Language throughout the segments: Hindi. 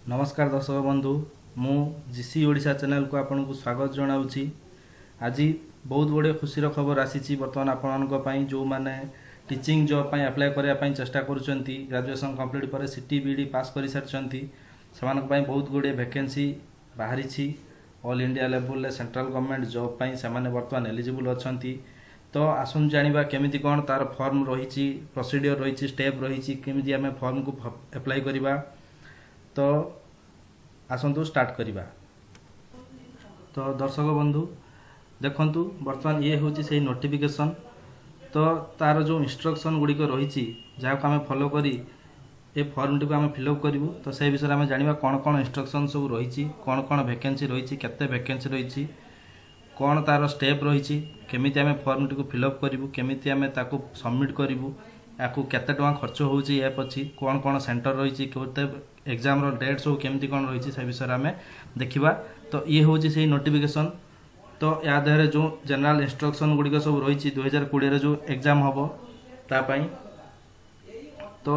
नमस्कार दर्शक बंधु मु जीसी ओडिशा चैनल को आपन को स्वागत जनाऊँगी। आज बहुत बड़े खुशीर खबर आसी बर्तमान आपण जो माने टीचिंग जॉब पाई अप्लाई करने चेष्टा करुँच ग्रेजुएशन कंप्लीट पर सीटी बीडी पास कर सारी से बहुत गुड़े वैकेंसी बाहरी ऑल इंडिया लेवल ले सेंट्रल गवर्नमेंट जॉब पाई से बर्तमान एलिजिबल अच्छा। तो आसन जानिबा केमिति कौन तार फॉर्म रही प्रोसीडियर रही स्टेप रही केमिति आमे फॉर्म को अप्लाई करिबा। तो आसतु स्टार्ट करिबा। तो दर्शक बंधु देखंतु बर्तमान ये हूँ से नोटिफिकेशन। तो तार जो इंस्ट्रक्शन गुड़िक रही जहाँ आम फॉलो करी ए फॉर्म टी आम फिलअप करूँ। तो से विषय में जाना कौन कौन इंस्ट्रक्शन सब रही कौन कौन वैकेंसी रही केते वैकेंसी रही कौन तार स्टेप रही केमिति आम फॉर्म टी फिलअप करूँ केमिति आम ताकू सबमिट करूँ याकू केते टका खर्च होची ऐप अच्छी कौन कौन सेंटर रही केते एग्जाम रो डेट सब केमिति कौन रही से विषय आम देखा। तो ये हूँ से नोटिफिकेशन। तो या देहरे जो जनरल इंस्ट्रक्शन गुड़िक सब रही 2020 जो एग्जाम हम तापाई। तो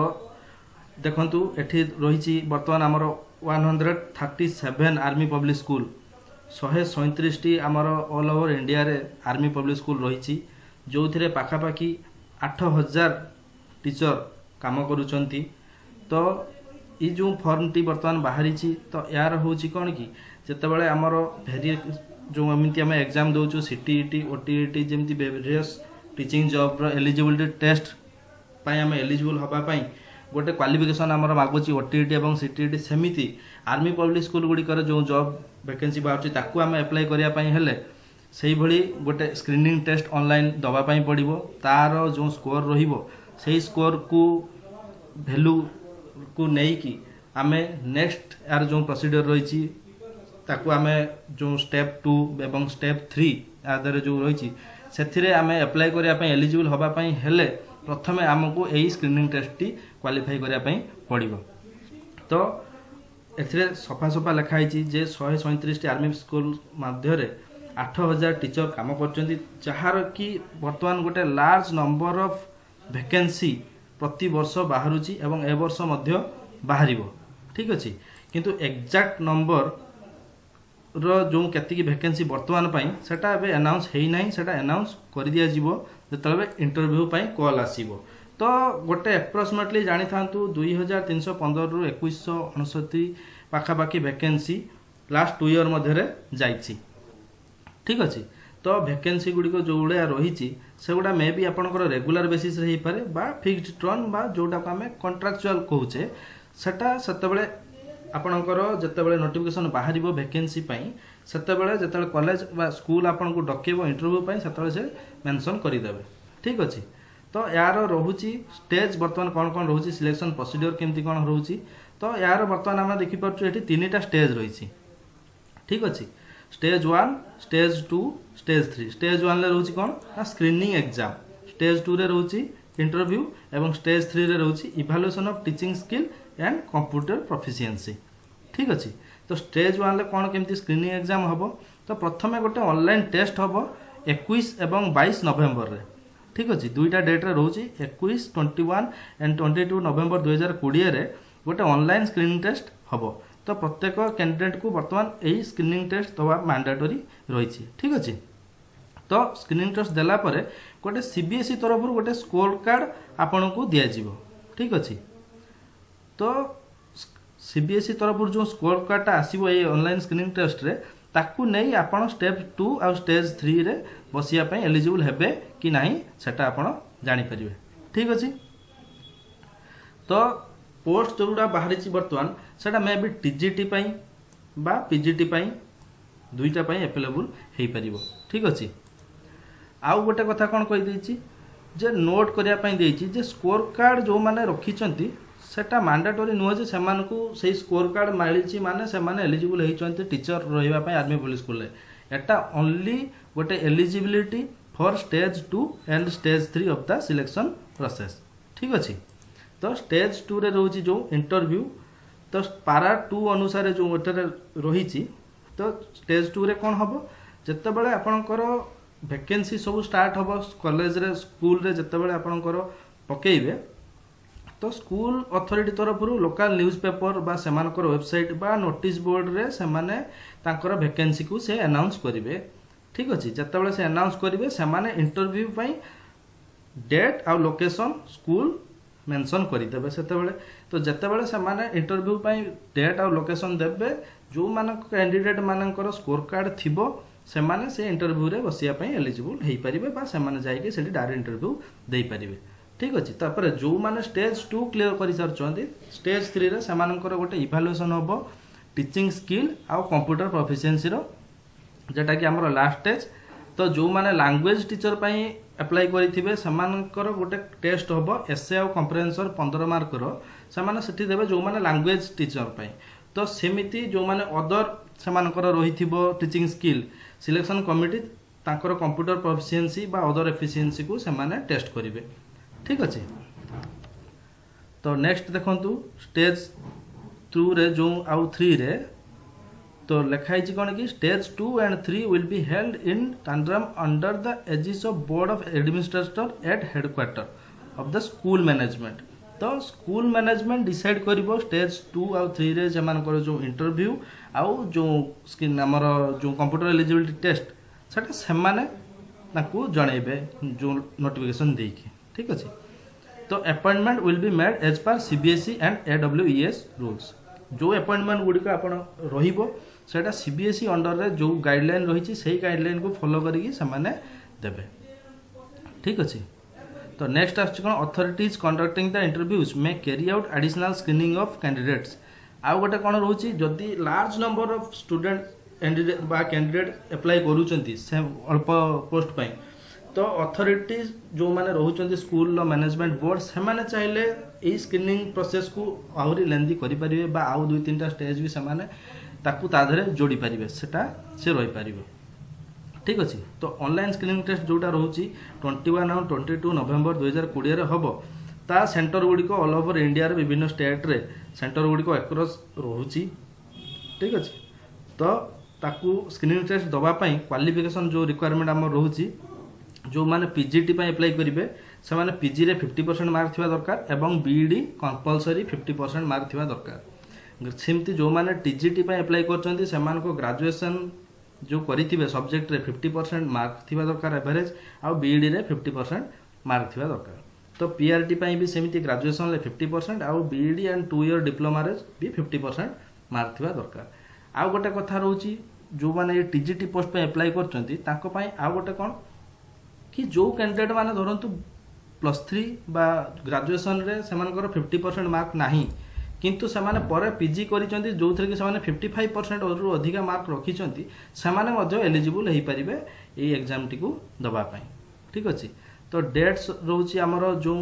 देखंतु एठी रही बर्तमान आमर 137 आर्मी पब्लिक स्कूल 137 आमर ऑल ओवर इंडिया रे आर्मी पब्लिक स्कूल रही जो थे पाखापाखि 8000 टीचर काम करुँच। तो ये जो फॉर्म टी बर्तमान बाहरी तो यार हूँ कौन कि जितेबाला आमर भेरी जो एमती आम एग्जाम दौचु सीटीईटी ओटीईटी जमी various teaching job eligibility test आम एलिजिबल होगापाई गोटे क्वालिफिकेशन आमर मागुची ओटीईटी और सीटीईटी सेमिति आर्मी पब्लिक स्कूल गुड़िक जो जॉब वैकेंसी बाहर आम एप्लाई करने से गोटे स्क्रीनिंग टेस्ट ऑनलाइन दवापाई पड़ो तार जो स्कोर रही स्कोर को वैल्यू को नहीं आमे नेक्स्ट यार जो प्रोसीडियर रही ताकू आमे जो स्टेप 2 एवं स्टेप 3 आदर जो रही से आम एप्लाई करने एलिजिबल होगापाई हेले प्रथमे आमको यही स्क्रीनिंग टेस्ट टी क्वालिफाई करने पड़ो। तो ए सफा सफा लिखाई जे 137 आर्मी स्कूल मध्य 8000 टीचर काम कर जार कि बर्तमान गोटे लार्ज नंबर ऑफ वैकेंसी प्रति वर्ष बाहरुची एवं ए वर्ष मध्य बाहरिबो। ठीक अच्छे किंतु एग्जैक्ट नंबर रो जो केतिकी वैकेंसी वर्तमान पाई सेटा एबे अनाउंस हेई नाही सेटा अनाउंस कर दिया जिवो जतबे इंटरव्यू पाई कॉल आसीबो। तो गोटे एप्रोक्सीमेटली जानि थांतु 2315 रु 2159 पाखापाखी वैकेंसी लास्ट 2 ईयर मध्य जाइछि। ठीक अच्छे तो वैकेंसी गुड़िक जो गुड़ा रही से गुड़ा मे भी आपंकर रेगुलर बेसिस हो पारे बा फिक्स्ड टर्म बा जोटा को आम कंट्राक्चुअल कहूचे सेटा सेतेबेले आपणकर जितेबाला नोटिफिकेशन बाहर वैकेंसी सेतेबेले जितेबाला कॉलेज बा स्कूल आपन को डकेब इंटरव्यू सेतेबेले से मेंशन करदेवे। ठीक अच्छे तो यार रोची स्टेज बर्तमान कौन कौन रोची सिलेक्शन प्रोसीडियर केमती कौन रोची। तो यार बर्तमान आम देखिपुर ये 3टा स्टेज रही। ठीक अच्छे स्टेज 1 स्टेज 2 स्टेज 3 स्टेज 1 रोची कौन ना स्क्रीनिंग एग्जाम स्टेज 2 रे रोची इंटरव्यू एवं स्टेज 3 रे रोची evaluation of teaching skill and computer proficiency. ठीक अच्छे तो स्टेज 1 ले कौन केमती स्क्रीनिंग एग्जाम हम तो प्रथम गोटे ऑनलाइन टेस्ट हम 21 एवं 22 नवेम्बर रे। ठीक अच्छे दुईटा डेट रे रोची 21 21 एंड 22 नवेम्बर 2020 रे गोटे ऑनलाइन स्क्रीनिंग टेस्ट हम। तो प्रत्येक कैंडिडेट को बर्तमान यही स्क्रीनिंग टेस्ट दवा मैंडेटरी रही। ठीक अच्छे तो स्क्रीनिंग टेस्ट देला परे गोटे सीबीएसई तरफ गोटे स्कोर कार्ड आपन को दिज्व। ठीक अच्छे तो सीबीएसई तरफ जो स्कोर कार्डटा आसो ये ऑनलाइन स्क्रीनिंग टेस्ट रे ताकू नहीं आपन स्टेप 2 आ स्टेज 3 रे बसिया पई एलिजिबल हेबे कि नहीं सेटा आपन जानि परिबे। ठीक अच्छे तो पोस्ट जोड़ा बाहरी बर्तमान सेटा मे भी टीजीटी पाई बा पीजीटी पाई दुईटा पाई अवेलेबल हो पारिबो। ठीक अच्छे आउ गोटे कथा कौन कही जे नोट करने जे स्कोर कार्ड जो मैंने रखी सेटा मैंडेटरी नुह जे से स्कोर कार्ड मिली माने से एलिजिबल होती टीचर रही आर्मी पुलिस स्कूल एटा ओनली गोटे eligibility for stage 2 and stage 3 of the selection process. ठीक अच्छे तो स्टेज 2 रे रोची जो इंटरव्यू तो पारा 2 अनुसार जो रही तो स्टेज 2 रे कौन हम जितेबाला आपणकर वैकेंसी सब स्टार्ट हम कॉलेज रे स्कूल रे जितेबाला आपणकर पकेइबे तो स्कूल अथॉरिटी तरफ लोकल न्यूज पेपर बा सेमानकर वेबसाइट बा नोटिस बोर्ड रे सेमाने तांकर वैकेंसी को से अनाउंस करिवे। ठीक अछि, जतबेले से अनाउंस करिवे सेमाने इंटरव्यू पई डेट आ लोकेशन स्कूल मेंशन करिदेबे सेतेबेले। तो जतबेले सेमाने इंटरव्यू पई डेट आ लोकेशन देबे, जो मानक कैंडिडेट मानकर स्कोर कार्ड थिबो सेमाने से इंटरव्यू रे बसिया पई एलिजिबल हेई परिबे बा सेमाने जाई के सेठी डायरेक्ट इंटरव्यू देई परिबे। ठीक अछि, तापर जो माने स्टेज 2 क्लियर करि सरचंती, स्टेज 3 रे सेमानकर गोटे इवैल्यूएशन होबो टीचिंग स्किल आ कंप्यूटर प्रोफिशिएंसी रो, जेटा कि हमर लास्ट स्टेज। तो जो माने लैंग्वेज टीचर पई अप्लाई करिथिबे सेमानकर गोटे टेस्ट होबो एसए आ कंप्रेहेंसर 15 मार्क रो, सेमाने सेठी देबे जो माने लैंग्वेज टीचर पई। तो सेमिति जो माने अदर सेमानकर रहिथिबो टीचिंग स्किल, सिलेक्शन कमिटी तांकर कंप्यूटर प्रोफिशिएंसी बा अदर एफिशिएंसी को सेमाने टेस्ट करिवे। ठीक अछि, तो नेक्स्ट देखंतु स्टेज 2 रे जो आउ 3 रे तो लिखाई छी कोन कि stage 2 and 3 will be held in tandem under the aegis of board of administrator at headquarter of the school management. तो स्कूल मैनेजमेंट डिसाइड करिवो स्टेज 2 आ 3 रे जमान कर जो इंटरव्यू आउ जो स्किन हमर जो कंप्यूटर एलिजिबिलिटी टेस्ट सेटा सेमाने ताकू जणैबे जो नोटिफिकेशन देकी। ठीक अछि, तो appointment will be made as per CBSE and AWES rules. जो अपॉइंटमेंट गुडी का आपण रहिबो सेटा सीबीएसई अंडर रे जो गाइडलाइन रहिछि सेही गाइडलाइन को फॉलो करिकि सेमाने देबे। ठीक अछि, तो नेक्स्ट आछि कोन authorities conducting the interviews may carry out additional screening of candidates. आ गोटे कोन रहउछि जदि large number of student candidate बा कैंडिडेट अप्लाई करूचंती से अल्प पोस्ट पई, तो अथॉरिटीज जो माने रहउचंती स्कूल लो मैनेजमेंट बोर्ड से माने चाहिले ए स्क्रीनिंग प्रोसेस को आउरी लेंदी करि परिबे बा आउ 2-3टा स्टेज भी से माने ताकू ताधरे जोड़ी परिबे सेटा से रहि परिबे। ठीक अछि, तो ऑनलाइन स्क्रीनिंग टेस्ट जोटा रहउची 21 और 22 नवंबर 2020 रे हबो। ता सेंटर गुडी को ऑल ओवर इंडिया रे विभिन्न स्टेट रे सेंटर गुडी को अक्रॉस रहउची। ठीक अछि, तो ताकू स्क्रीनिंग टेस्ट दबा पई क्वालिफिकेशन जो रिक्वायरमेंट हमर रहउची, जो माने पीजीटी पई अप्लाई करिवे से माने पीजी रे 50% मार्क थिबा दरकार एवं बीईडी कंपलसरी 50% मार्क थिबा दरकार। सेमती जो माने टीजीटी पई अप्लाई करचंती सेमान को ग्रेजुएशन जो करिथिबे सब्जेक्ट रे 50% मार्क थिबा दरकार एवरेज, आ बीईडी रे 50% मार्क थिबा दरकार। तो पीआरटी पई भी सेमती ग्रेजुएशन रे 50% आ बीईडी एंड 2 ईयर डिप्लोमा रे भी 50% मार्क थिबा दरकार। आ गोटे कथा रहउची जो माने टीजीटी पोस्ट पे अप्लाई करचंती ताको पई आ गोटे कोन कि जो कैंडिडेट माने धरंतु +3 बा ग्रेजुएशन रे सेमानकर 50% मार्क नाही, किंतु सेमाने परे पीजी करिचंती जो थरे कि सेमाने 55% और अधिका मार्क रखिचंती सेमाने मध्य एलिजिबल हेई परिबे ए एग्जाम टी को दबा पई। ठीक अछि, तो डेट्स रहउची हमरो जो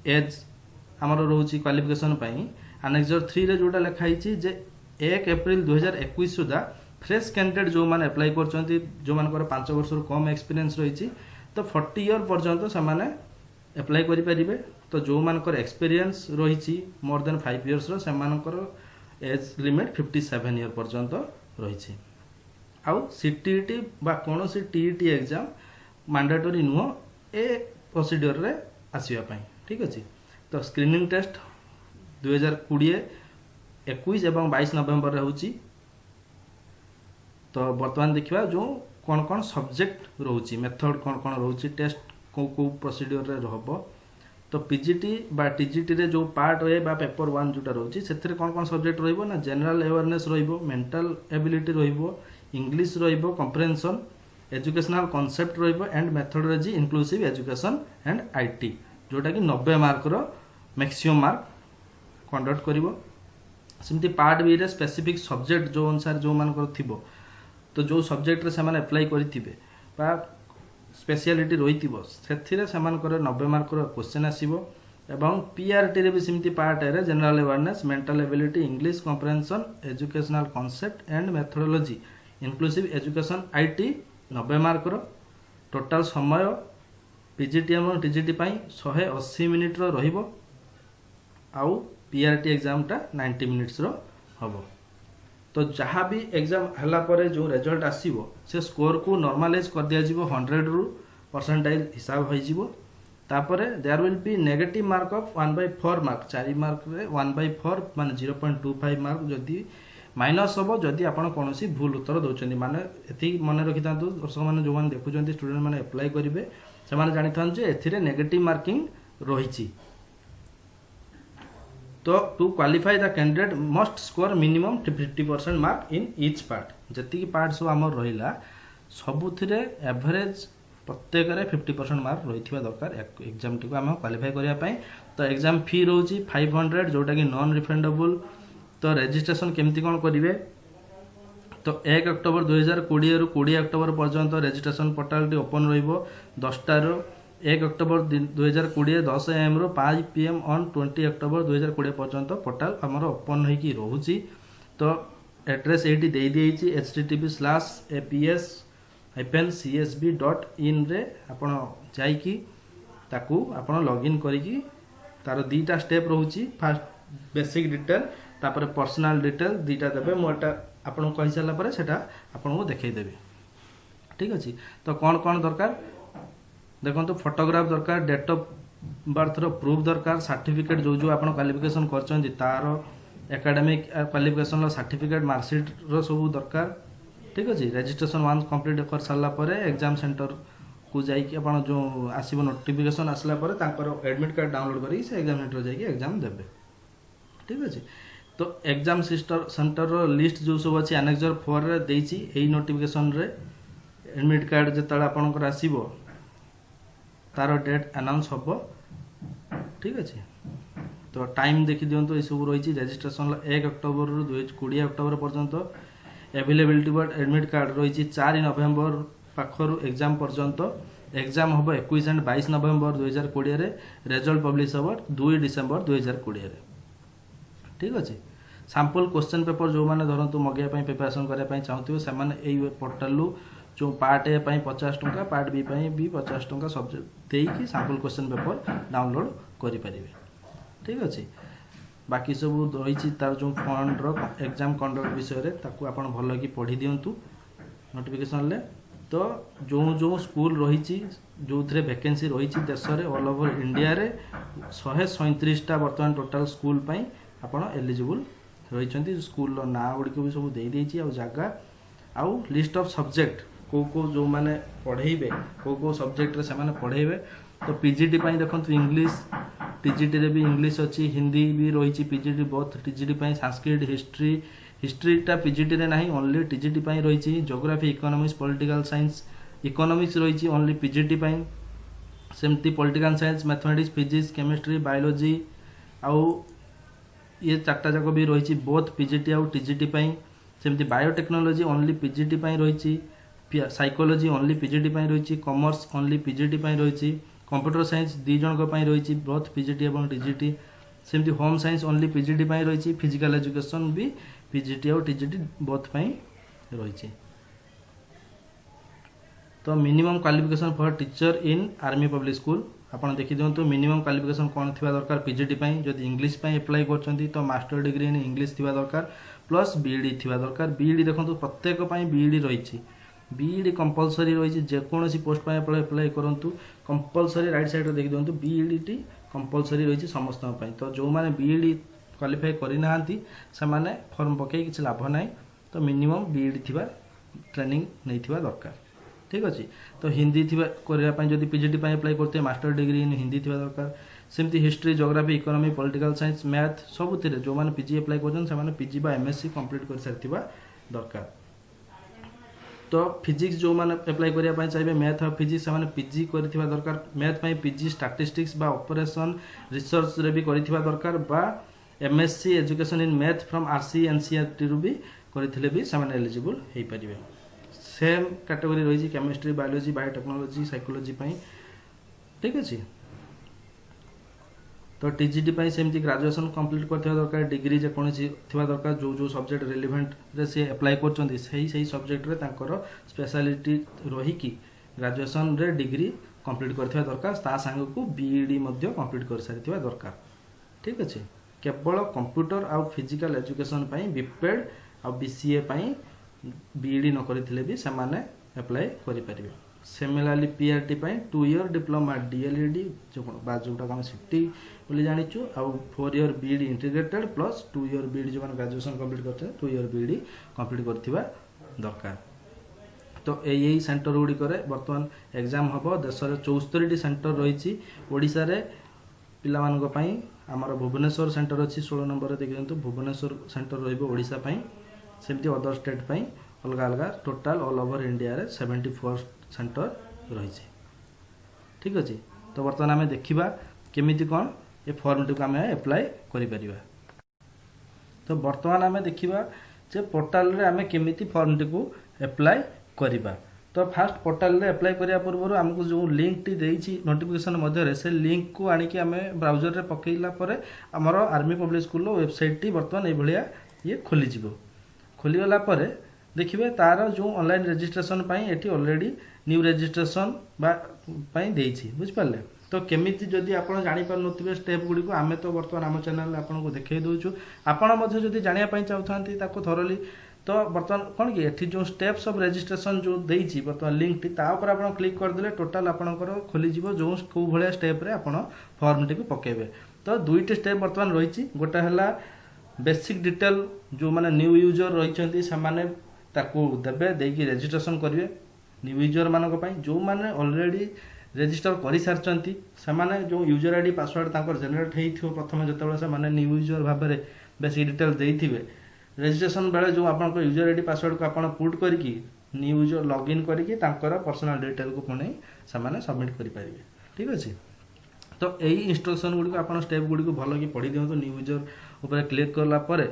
एज हमरो रहउची क्वालिफिकेशन पई एनेक्सर 3 रे जोटा लिखाई छी जे 1 अप्रैल 2021 सुधा फ्रेश कैंडिडेट जो माने अप्लाई करचंती जो मानकर 5 वर्ष रो कम एक्सपीरियंस रहिची तो 40 ईयर पर्यंत सेमाने अप्लाई करि परिबे। तो जो मानकर एक्सपीरियंस रहिची मोर देन 5 इयर्स रो सेमानकर एज लिमिट 57 ईयर पर्यंत रहिची। आउ सीटीईटी बा कोनोसी टीईटी एग्जाम मैंडेटरी नुह ए प्रोसीजर रे आसीबा पई। ठीक अछि, तो स्क्रीनिंग टेस्ट 2020 21 एवं 22 नवंबर रे होची। तो वर्तमान देखिबा जो कौन कौन सब्जेक्ट रहउची मेथड कौन कौन रहउची टेस्ट को प्रोसीजर रे रहबो। तो पीजीटी बा टीजीटी रे जो पार्ट ए बा पेपर 1 जोटा रहउची सेथरे कौन कौन सब्जेक्ट रहइबो ना जनरल अवेयरनेस रहइबो, मेंटल एबिलिटी रहइबो, इंग्लिश रहइबो, कंप्रेहेंशन, एजुकेशनल कांसेप्ट रहइबो and methodology inclusive education and IT जोटा कि 90 मार्क रो मैक्सिमम मार्क कंडक्ट करिवो। सिमती पार्ट बी रे स्पेसिफिक सब्जेक्ट जो अनुसार जो मानकर थिबो, तो जो सब्जेक्ट रे सेमाने अप्लाई करिथिबे बा स्पेशलिटी रहिथिबो सेथिरे सेमानकर 90 मार्क रो क्वेश्चन आसीबो। एवं पीआरटी रे भी सिमती पार्ट ए रे general awareness, mental ability, English comprehension, educational concept and methodology inclusive education IT 90 mark रो। टोटल समय पीजीटी एवं टीजीटी पई 180 मिनिट रो रहिबो। आउ पीआरटी एग्जाम टा 90 मिनिट्स रो हबो। तो जहाँ भी एग्जाम हला परे जो रिजल्ट आसीबो से स्कोर को नॉर्मलाइज कर दिया जिवो 100 रु परसेंटाइल हिसाब होई जिवो। तापर there will be negative mark of 1/4 mark 4 mark रे 1/4 माने 0.25 मार्क जदि माइनस हम जदि आपण कोनोसी भूल उत्तर दउचंदी माने एथि मन रखि तांतु दर्शक माने जो माने देखुचंदी स्टूडेंट माने अप्लाई करिवे से माने जानि थान जे एथिरे नेगेटिव मार्किंग रहिछि। तो to qualify the candidate must score minimum 50% mark in each part जति पार्ट सब हमर रहिला सबुथिरे एवरेज प्रत्येक 50% मार्क रही दरकार एग्जाम टी आम क्वालिफाई करने। तो एग्जाम फी रोची 500 जोटा कि नॉन रिफंडेबल। तो रजिस्ट्रेशन केमती कौन करेंगे तो 1 अक्टोबर 2020 रु 20 अक्टोबर पर्यंत रजिस्ट्रेशन पोर्टाल ओपन रहा 10 1 अक्टोबर 2020 10 AM रु 5 PM ऑन 20 अक्टोबर 2020 पर्यंत पोर्टाल आमर ओपन होगी रोची। तो एड्रेस ये दे https:/aps-csb.in रे आपण जाइकी ताकू आपण लॉगिन करिकी तार दीटा स्टेप रोची फास्ट बेसिक डिटेल तापर पर्सनल डिटेल दीटा देबे मोटा आपण कहि साला परे सेटा आपण को देखाई देबे। ठीक अछि। तो कौन कौन दरकार देखो फोटोग्राफ दरकार डेट ऑफ बर्थ रो प्रूफ दरकार सर्टिफिकेट जो जो आपण क्वालिफिकेशन करछन तार एकेडमिक क्वालिफिकेशन रो सर्टिफिकेट मार्कशीट रो सब दरकार। ठीक अच्छे। रजिस्ट्रेशन वन कंप्लीट कर सारा एग्जाम सेंटर को जाइए आप जो आसो नोटिफिकेशन आसला एडमिट कार्ड डाउनलोड कर एग्जाम सेंटर जाइए एग्जाम देवे। ठीक अच्छे। तो एग्जाम सेंटर लिस्ट जो सब अच्छी एनेक्सर 4 रे देइछि एई नोटिफिकेशन रे एडमिट कार्ड जतले आपनकर आसीबो तार डेट अनाउंस हबो। ठीक अच्छे। तो टाइम देखि दियंतु ए सब रही रजिस्ट्रेशन 1 अक्टोबर रु 20 अक्टोबर पर्यंत अवेलेबिलिटी बट एडमिट कार्ड रही 4 नवेम्बर पाखर एग्जाम पर्यंत एग्जाम हम 21 और 22 नवेम्बर 2020 रे रिजल्ट पब्लिश हम 2 डिसेम्बर 2020 रे। ठीक अच्छे। सैंपल क्वेश्चन पेपर जो मैंने धरतु मगेया प्रिपरेशन करने चाहूँ से पोर्टाल जो पार्ट ए 50 टंका पार्ट बी भी 50 टंका सब्जेक्ट देकी सैंपल क्वेश्चन पेपर डाउनलोड करें। ठीक अच्छे। बाकी सब रही तार जो फंड एग्जाम कंडक्ट विषय रे ताकू आपण भल कि पढ़ी दिंतु नोटिफिकेशन ले। तो जो जो स्कूल रही जो थे वैकेंसी रही देश में ऑल ओवर इंडिया रे 137टा बर्तमान टोटाल स्कूल पाई आपण एलिजिबल रही। स्कूल ना गुड़िक भी सब दे जगह आउ लिस्ट ऑफ सब्जेक्ट को जो माने पढ़ेबे को सब्जेक्ट रे से माने पढ़ेबे। तो पीजीटी पाई देखंतु इंग्लिश टीजीटी रे भी इंग्लिश अच्छी हिंदी भी रही पीजीटी बोथ टीजीटी पाई संस्कृत हिस्ट्रीटा पीजीटी रे नाही ओनली टीजीटी पाई रही geography economics political science economics रही ओनली पीजीटी पाई सेमती political science mathematics physics chemistry biology आउ ये चार्टा जाक भी रही बोथ पीजीटी आउ टीजीटी पाई सेमती बायोटेक्नोलॉजी ओनली पीजीटी पाई रही साइकोलॉजी ओनली पीजीटी पाई रही कॉमर्स ओनली पीजीटी पाई रही कंप्यूटर साइंस 2 जन रही बोथ पीजीटी और टीजीटी सेमती होम साइंस ओनली पीजीटी रही फिजिकल एजुकेशन भी पीजीटी और टीजीटी बोथ रही। तो minimum qualification for teacher in army Public school आपन देखि दियंतु मिनिमम क्वालिफिकेशन कौन थिबा दरकार पीजीटी जदि इंग्लिश अप्लाई करछंती तो मास्टर डिग्री इन इंग्लिश थिबा दरकार प्लस बीईडी थिबा दरकार। बीईडी देखंतु प्रत्येक बीईडी रही बीईडी कंपलसरी रही जेकोसी पोस्ट अप्लाई करंतु कंपलसरी राइट साइड देखि दियंतु बीईडी कंपलसरी रही समस्त। तो जो माने बीईडी क्वालिफाई करना से माने फॉर्म पकई किसी लाभ ना। तो मिनिमम बीईडी थिबा ट्रेनिंग नहीं थिबा दरकार। ठीक अच्छे। तो हिंदी थिबा करने जब पीजीटी अप्लाई करते मास्टर डिग्री इन हिंदी थिबा दरकार सेमती history geography economy political science math सब जो मैंने पीजी अप्लाई कर पीजी बा एमएससी कंप्लीट कर सारी दरकार। तो फिजिक्स जो मैंने अप्लाई करने चाहिए मैथ और फिजिक्स से पीजी कर दरकार मैथ पीजी स्टैटिस्टिक्स बा ऑपरेशन रिसर्च रे भी कर दरकार बा MSc education in math from RC NCERT रु भी करथिले भी से एलिजिबल हो पारे। सेम कैटेगरी रही केमिस्ट्री बायोलॉजी बायोटेक्नोलॉजी साइकोलॉजी। ठीक अच्छे। तो टीजीटी सेमती ग्रेजुएशन कंप्लीट करथिबा दरकार डिग्री जेकोसी थिबा दरकार जो जो सब्जेक्ट रिलेवेंट रे से अप्लाई करछंती सही सब्जेक्ट रे तांकर स्पेशलिटी रही कि ग्रेजुएशन रे डिग्री कंप्लीट करथिबा दरकार ता संग को बीईडी मध्ये कंप्लीट कर सारिथिबा दरकार। ठीक अच्छे। केवल कंप्यूटर आउ फिजिकल एजुकेशन पई बीपेड आउ बीसीए पई बीईडी न करथिले भी से माने अप्लाई करि परिबे। सिमिलारली पीआरटी 2 इयर डिप्लोमा डीएलईडी जो जोटा आम सिटी बोली जाचु आउ 4 year B.Ed integrated plus 2 year B.Ed जो ग्रेजुएशन कंप्लीट करते 2 इयर बीईडी कंप्लीट करथिबा दरकार। तो यही सेंटर गुड़िक बर्तमान एग्जाम हम देश में 74 सेंटर रही ओडिशा रे पिला मानक पई आमर भुवनेश्वर सेंटर अच्छी 16 नंबर देखिए भुवनेश्वर सेंटर रोडा सेमती अदर स्टेट पई अलग अलग टोटाल ऑल ओवर इंडिया रे 74 सेंटर रही। ठीक अच्छे तो बर्तमान आम देखा केमिति कौन ये फॉर्म टी आम एप्लाय करिपरिबा। तो बर्तमान आम देखा जे पोर्टाल रे आम केमिति फॉर्म टी को एप्लाय करिबा। तो फास्ट पोर्टाल रे अप्लाई करिया पूर्व आमको जो लिंक टी देइछि नोटिफिकेशन मध्य से लिंक को आनिकी आम ब्राउजर रे पकेइला परे हमर army Public school website T बर्तमान ए भलिया ये खोली जिवो। खोली गला परे देखिबे तार जो ऑनलाइन रजिस्ट्रेशन पई एटी ऑलरेडी न्यू रजिस्ट्रेशन पई देइछि बुझ पाले। तो केमिति जदि आपण जानि पार नथिबे स्टेप गुडी को आमे तो बर्तमान आम चैनल आपन को देखाई दोछु। आपण मध्ये जदि जानिया पई चाहथांती ताको थोरली तो बर्तमान कौन कि एठी जो स्टेप्स ऑफ रजिस्ट्रेशन जो देइछि बर्तमान लिंक टी ता ऊपर आपण क्लिक कर देले टोटल आपनकर खोली जिवो जो को भलिया स्टेप रे आपण फॉर्म टी को पकेबे। तो दुईटी स्टेप बर्तमान रहिछि गोटा हला बेसिक डिटेल जो माने न्यू यूजर रहिछंती से माने ताको देबे देकी रजिस्ट्रेशन करिवे। न्यू यूजर मानक पई जो माने ऑलरेडी रजिस्टर करि सारचंती से माने जो यूजर आईडी पासवर्ड तांकर जनरेट हेइथियो प्रथम जतबेले से माने न्यू यूजर भाबरे बेसिक डिटेल देइथिबे रजिस्ट्रेशन बेले जो आपन यूजर आईडी पासवर्ड को आपन पुट करिकी न्यू यूजर लॉगिन करिकी तांकर पर्सनल डिटेल को पुणे से माने सबमिट करि परिबे। ठीक अछि तो एही इंस्ट्रक्शन गुडी को आपन स्टेप गुडी को भलो की पढी दियंतो। न्यू यूजर ऊपर क्लिक करला परे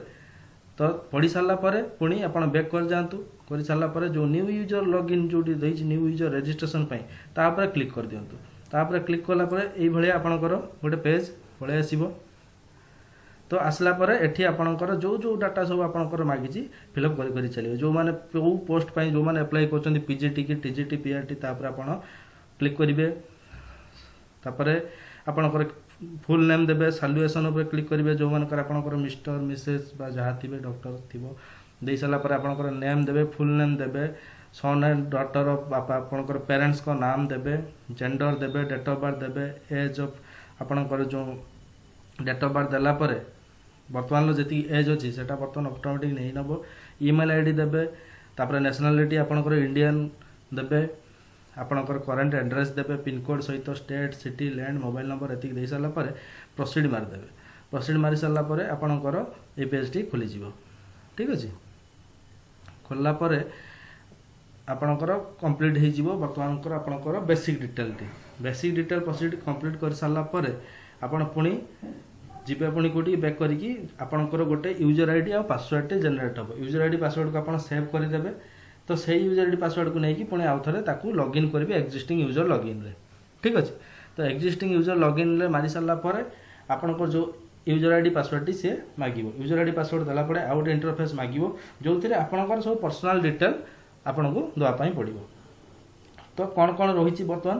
तो पढ़ी सारा पर पुणी आप बैक कर जातु कर सारा पर जो न्यू यूजर लॉगिन जो न्यू यूजर रजिस्ट्रेशन तापर क्लिक कर दिंतु। तापर क्लिक कलापर ये आपणकर गोटे पेज पलि आसो। तो आसला पर एठी आपणकर जो जो डाटा सब आपणकर मागिची फिलअप कर चलिए जो माने जो पोस्ट पाई जो माने अप्लाई करछन पीजीटी की टीजीटी पीआरटी तापर आपण क्लिक करिवे। तापर आपणकर फुल नेम देबे सैल्यूएशन ऊपर क्लिक करिवे जो मानकर आपणकर मिस्टर मिसेस बा जहाँ थिबे डॉक्टर थिबो दे साला पर आपणकर नेम देबे फुल नेम देबे सन एंड डॉटर ऑफ आपणकर पेरेंट्स को नाम देबे जेंडर देबे डेट ऑफ बर्थ देबे एज ऑफ आपणकर जो डेट ऑफ बर्थ देला परे वर्तमान जी एज अच्छी से बर्तमान ऑटोमेटिक नहीं नब। ईमेल आईडी देबे तापर नेशनलिटी आपणकर इंडियन देबे आपणकर करंट एड्रेस देबे पिन कोड सहित state city land mobile number एतिक दे सारा पर प्रोसीड मार देबे। प्रोसीड मारी सारा पर आपणकर ए पेज टी खोली जिवो। ठीक अछि खोलला पर आपणकर कंप्लीट हे जिवो। वर्तमान आपणकर बेसिक डिटेल प्रोसीड कंप्लीट कर सारा पर आपण पुणी जीवे पुणी कोटी बैक करिकी आपणकर गोटे यूजर आईडी आ पासवर्ड टे जनरेट हो। यूजर आईडी पासवर्ड को आपण सेव कर देबे। तो सही यूजर आईडी पासवर्ड को नहीं पुणी आउ थे ताकू लॉगिन करेंगे एक्जिस्टिंग यूजर लॉगिन रे। ठीक अच्छे तो एक्जिस्टिंग यूजर लॉगिन रे मारी सारा पर आपणकर जो यूजर आईडी पासवर्ड टी से मागिबो। यूजर आईडी पासवर्ड देला पड़े आउ गोटे इंटरफेस मागिबो जो थे आपणकर सब पर्सनल डिटेल आपन को दवाई पड़ो। तो कौन कौन रही बर्तमान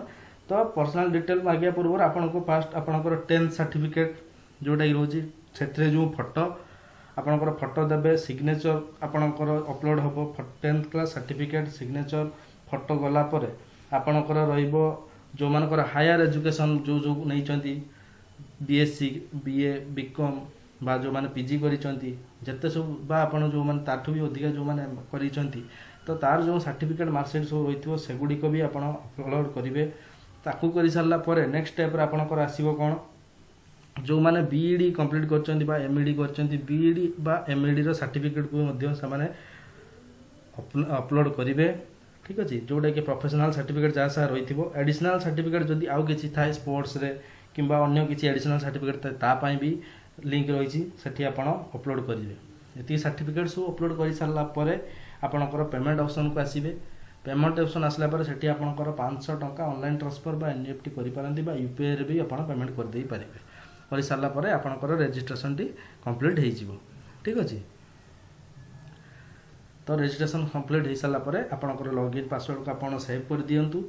तो पर्सनल डिटेल मागिया पूर्व आपन को फास्ट आपणकर 10th सर्टिफिकेट जोटा रोचे से जो फोटो आपणकर फोटो देबे सिग्नेचर आपणकर अपलोड हम 10th class certificate signature photo गला पर आपणकर रहिबो जो मानकर हायर एजुकेशन जो जो नहीं बीएससी बीए बीकॉम बा जो माने पीजी करिसंती जते सब बा आपण जो माने ताठू भी अधिक जो माने करिसंती तो तार जो सर्टिफिकेट मार्कशीट सब रहिथिबो सेगुडी को भी आपण अपलोड करिवे। ताकू करि सारला परे नेक्स्ट स्टेप रे आपणकर आसीबो कोन जो माने बीईडी कंप्लीट करचंती बा एमईडी करचंती बीईडी बा एमईडी रो सर्टिफिकेट को मध्य से माने अपलोड करिवे। ठीक अछि जोटा कि प्रोफेशनल सर्टिफिकेट जहाँ सा रहिथिबो एडिशनल सर्टिफिकेट जदि आउ किछि थाए स्पोर्ट्स रे किंबा अन्य किछि एडिशनल सर्टिफिकेट ता पई भी लिंक रहिछि सेठी आपण अपलोड करिवे। एती सर्टिफिकेट सब अपलोड करि सारला परे आपणकर पेमेंट ऑप्शन को आसीबे। पेमेंट ऑप्शन आसला पर सेठी आपणकर 500 टंका ऑनलाइन ट्रांसफर बा एनईएफटी करि पारंती बा यूपीआई रे भी आपण पेमेंट कर देई पारिबे। कर सारला परे आपणकर रजिस्ट्रेशन टी कंप्लीट हे जिवो। ठीक अछि तो रजिस्ट्रेशन कंप्लीट हो सारा पर आपणकर लॉगिन पासवर्ड को आप सेव कर दिंतु।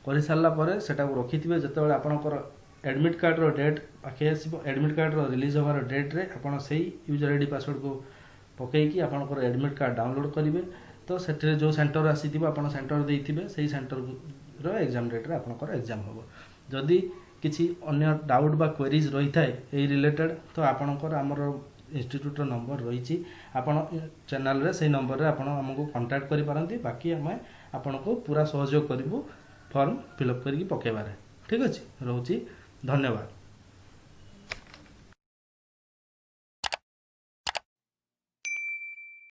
कर सारा पर सेटा रखिथे जिते आपणकर एडमिट कार्ड रो डेट पाखे आसो एडमिट कार्ड रो रिलीज होवार डेट रे आपन से यूजर आईडी पासवर्ड को पकईकि आपणकर एडमिट कार्ड डाउनलोड करेंगे। तो से जो सेंटर आसी आपन सेंटर देइथिबे सेही सेंटर एग्जाम डेट्रे आपंकर एग्जाम हम जदि किसी अन्य डाउट बा क्वेरीज रही थाए रिलेटेड तो आपणकर आमर इंस्टीट्यूट नंबर रही आपण चैनल रे से नंबर रे आपण हमको कांटेक्ट करि पारंती बाकी हमें आपण को पूरा सहयोग करिवु फॉर्म फिलअप करके पकेबारे ठीक अछि रहउची धन्यवाद।